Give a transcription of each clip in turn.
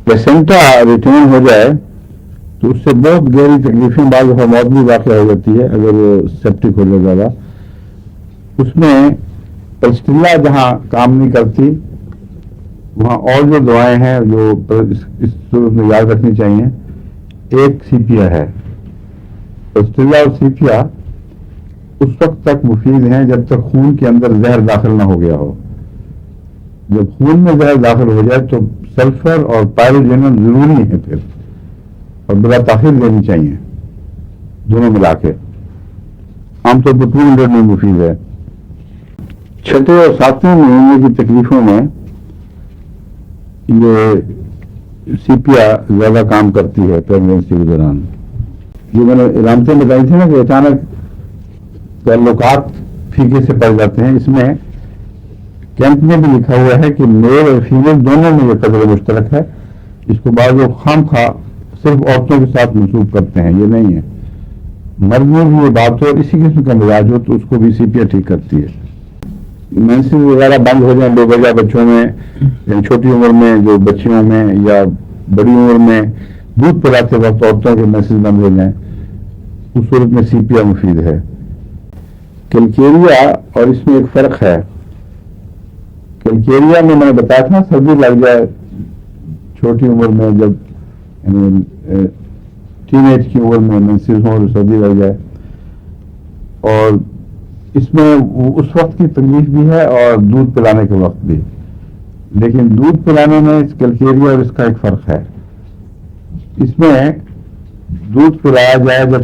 Placenta return हो जाए तो उससे बहुत गहरी तकलीफें, बाद दफा मौत भी वाक़ हो जाती है अगर वो सेप्टिक हो जाए ज़्यादा। उसमें पल्स्टिला जहाँ काम नहीं करती वहाँ और जो दवाएं हैं जो इस सूरत में याद रखनी चाहिए, एक सीपिया है। पल्स्टिला और सीपिया उस वक्त तक मुफीद हैं जब तक खून के अंदर जहर दाखिल ना हो गया हो। जब खून में जहर दाखिल हो जाए तो सल्फर और पायरोजेनम जरूरी है फिर, और बड़ा ताखिर लेनी चाहिए दोनों मिला के। आमतौर पर 200 में मुफीद है। छठे और सातवें महीने की तकलीफों में ये सीपिया ज्यादा काम करती है प्रेगनेंसी के दौरान। जो मैंने इलामतें बताई थी ना कि अचानक ताल्लुकात फीके से पड़ जाते हैं, इसमें कैंप में भी लिखा हुआ है कि मेल और फीमेल दोनों में यह कदर मुश्तरक है। इसको बाद लोग खाम खा सिर्फ औरतों के साथ मंसूब करते हैं, ये नहीं है। मर्द में भी ये बात हो, इसी किस्म का मिजाज हो तो उसको भी सीपिया ठीक करती है। मेंसेस वगैरह बंद हो जाए बेवजह बच्चों में, छोटी उम्र में जो बच्चियों में या बड़ी उम्र में दूध पिलाते वक्त औरतों के मेंसेस बंद हो जाए, उस सूरत में सीपिया मुफीद है। कैलकेरिया और इसमें एक फर्क है। कैलकेरिया में मैंने बताया था सर्दी लग जाए छोटी उम्र में, जब टीनेज की उम्र में मेंसेस हो और सर्दी लग जाए, और इसमें उस वक्त की तकलीफ भी है और दूध पिलाने के वक्त भी। लेकिन दूध पिलाने में इस कैलकेरिया और इसका एक फर्क है। इसमें दूध पिलाया जाए, जब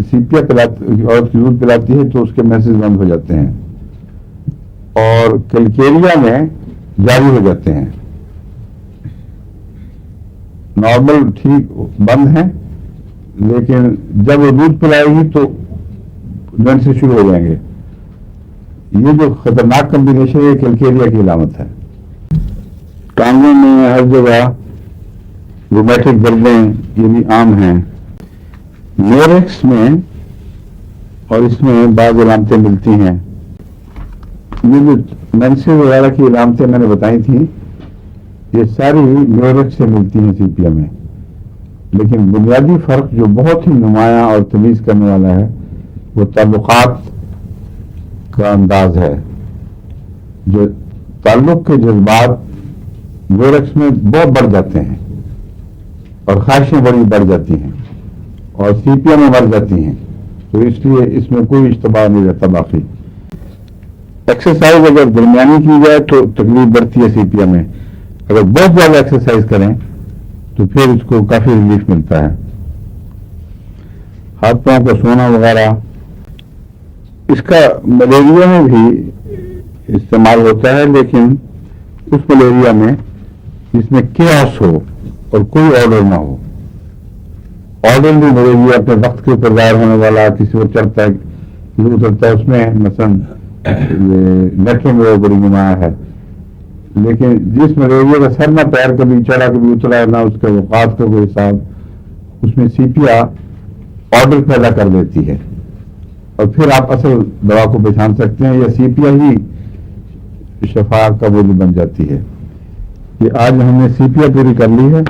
सीपिया औरत की दूध पिलाती है तो उसके मेंसेस बंद हो जाते हैं, और कैलकेरिया में जारी हो जाते हैं। नॉर्मल ठीक बंद हैं, लेकिन जब वो दूध पिलाएगी तो मेंसेस शुरू हो जाएंगे। ये जो खतरनाक कॉम्बिनेशन है कैलकेरिया की अलामत है। टांगों में हर जगह रोमैटिक दर्दें ये भी आम हैं। म्यूरेक्स में और इसमें बाद अलामतें मिलती हैं। ये जो मेंसेस वगैरह की अलामतें मैंने बताई थी, ये सारी म्यूरेक्स से मिलती हैं सीपिया में। लेकिन बुनियादी फर्क जो बहुत ही नुमाया और तमीज करने वाला है वो ताल्लुकात का अंदाज है। जो ताल्लुक के जज्बात म्यूरेक्स में बहुत बढ़ जाते हैं और ख्वाहिशें बड़ी बढ़ जाती हैं और सीपिया में मर जाती हैं, तो इसलिए इसमें कोई इश्तबाह नहीं रहता। बाकी एक्सरसाइज अगर दरमियानी की जाए तो तकलीफ बढ़ती है सीपिया में। अगर बहुत ज्यादा एक्सरसाइज करें तो फिर इसको काफी रिलीफ मिलता है। हाथ पांव का सोना वगैरह, इसका मलेरिया में भी इस्तेमाल होता है, लेकिन उस मलेरिया में जिसमें केओस हो और कोई ऑर्डर ना हो। ऑर्डरली मलेरिया अपने वक्त के ऊपर दायर होने वाला, किसी को चढ़ता है किसी को उतरता है, उसमें मसलन नेटों में बड़ी नुमाया है। लेकिन जिस मलेरिया का सर ना पैर कभी चढ़ा कभी उतरा ना उसके वक़ात का कोई हिसाब, उसमें सीपिया ऑर्डर पैदा कर देती है और फिर आप असल दवा को पहचान सकते हैं, या सीपिया ही शफा का वजह बन जाती है। ये आज हमने सीपिया पूरी कर ली है।